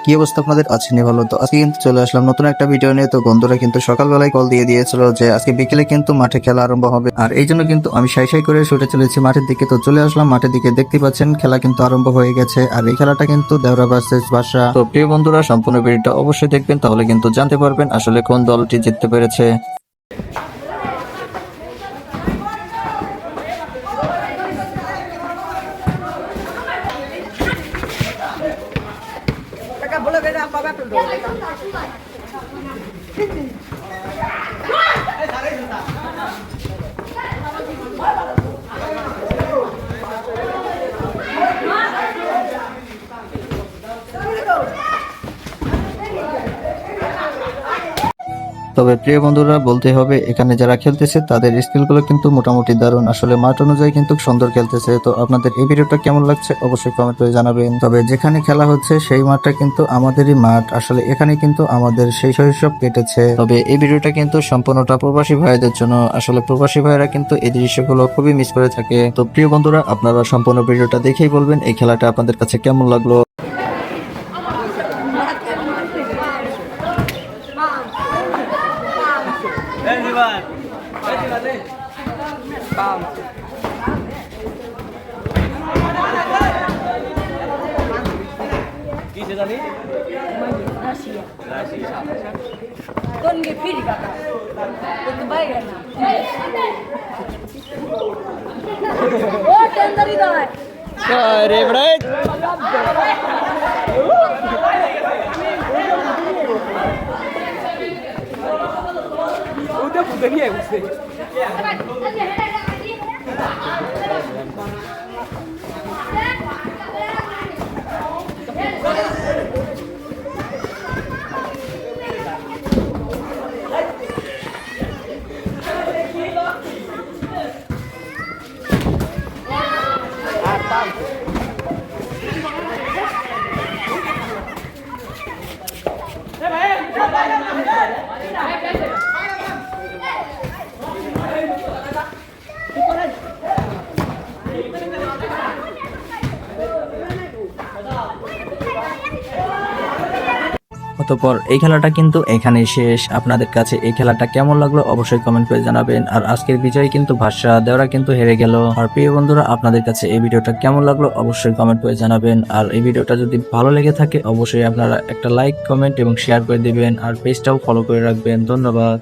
কি অবস্থা আপনাদের? আছে নি ভালো? তো আজকে কিন্তু চলে আসলাম নতুন একটা ভিডিও নিয়ে। তো বন্ধুরা কিন্তু সকালবেলায় কল দিয়ে দিয়েছিল যে আজকে বিকেলে কিন্তু মাঠে খেলা আরম্ভ হবে, আর এই জন্য কিন্তু আমি সাই সাই করে ছুটে চলেছি মাঠের দিকে। তো চলে আসলাম মাঠের দিকে, দেখতে পাচ্ছেন খেলা কিন্তু আরম্ভ হয়ে গেছে, আর এই খেলাটা কিন্তু দেওরা ভার্সেস বাদশা। তো প্রিয় বন্ধুরা, সম্পূর্ণ ভিডিওটা অবশ্যই দেখবেন, তাহলে কিন্তু জানতে পারবেন আসলে কোন দলটি জিততে পেরেছে। তবে প্রিয় বন্ধুরা, বলতে হবে এখানে যারা খেলতেছে তাদের স্কিলগুলো কিন্তু মোটামুটি দারুণ, আসলে মাঠ অনুযায়ী কিন্তু সুন্দর খেলতেছে। তো আপনাদের এই ভিডিওটা কেমন লাগছে অবশ্যই কমেন্ট করে জানাবেন। তবে যেখানে খেলা হচ্ছে সেই মাঠটা কিন্তু আমাদেরই মাঠ, আসলে এখানে কিন্তু আমাদের সেই শৈশব কেটেছে। তবে এই ভিডিওটা কিন্তু সম্পূর্ণটা প্রবাসী ভাইদের জন্য, আসলে প্রবাসী ভাইরা কিন্তু এই দৃশ্যগুলো খুবই মিস করে থাকে। তো প্রিয় বন্ধুরা, আপনারা সম্পূর্ণ ভিডিওটা দেখেই বলবেন এই খেলাটা আপনাদের কাছে কেমন লাগলো। কিসে জানি রাশিয়া রাশিয়া কোন গে ফিরি কাকা তো বাইরে না ও টেন্ডারি দাও আরে বড় ওটা পুগনি है उससे অতঃপর এই খেলাটা কিন্তু এখানেই শেষ। আপনাদের কাছে এই খেলাটা কেমন লাগলো অবশ্যই কমেন্ট করে জানাবেন। আর আজকের বিজয় কিন্তু ভাষা দেওরা কিন্তু হেরে গেল। আর প্রিয় বন্ধুরা, আপনাদের কাছে এই ভিডিওটা কেমন লাগলো অবশ্যই কমেন্ট করে জানাবেন। আর এই ভিডিওটা যদি ভালো লেগে থাকে অবশ্যই আপনারা একটা লাইক, কমেন্ট এবং শেয়ার করে দিবেন, আর পেজটাও ফলো করে রাখবেন। ধন্যবাদ।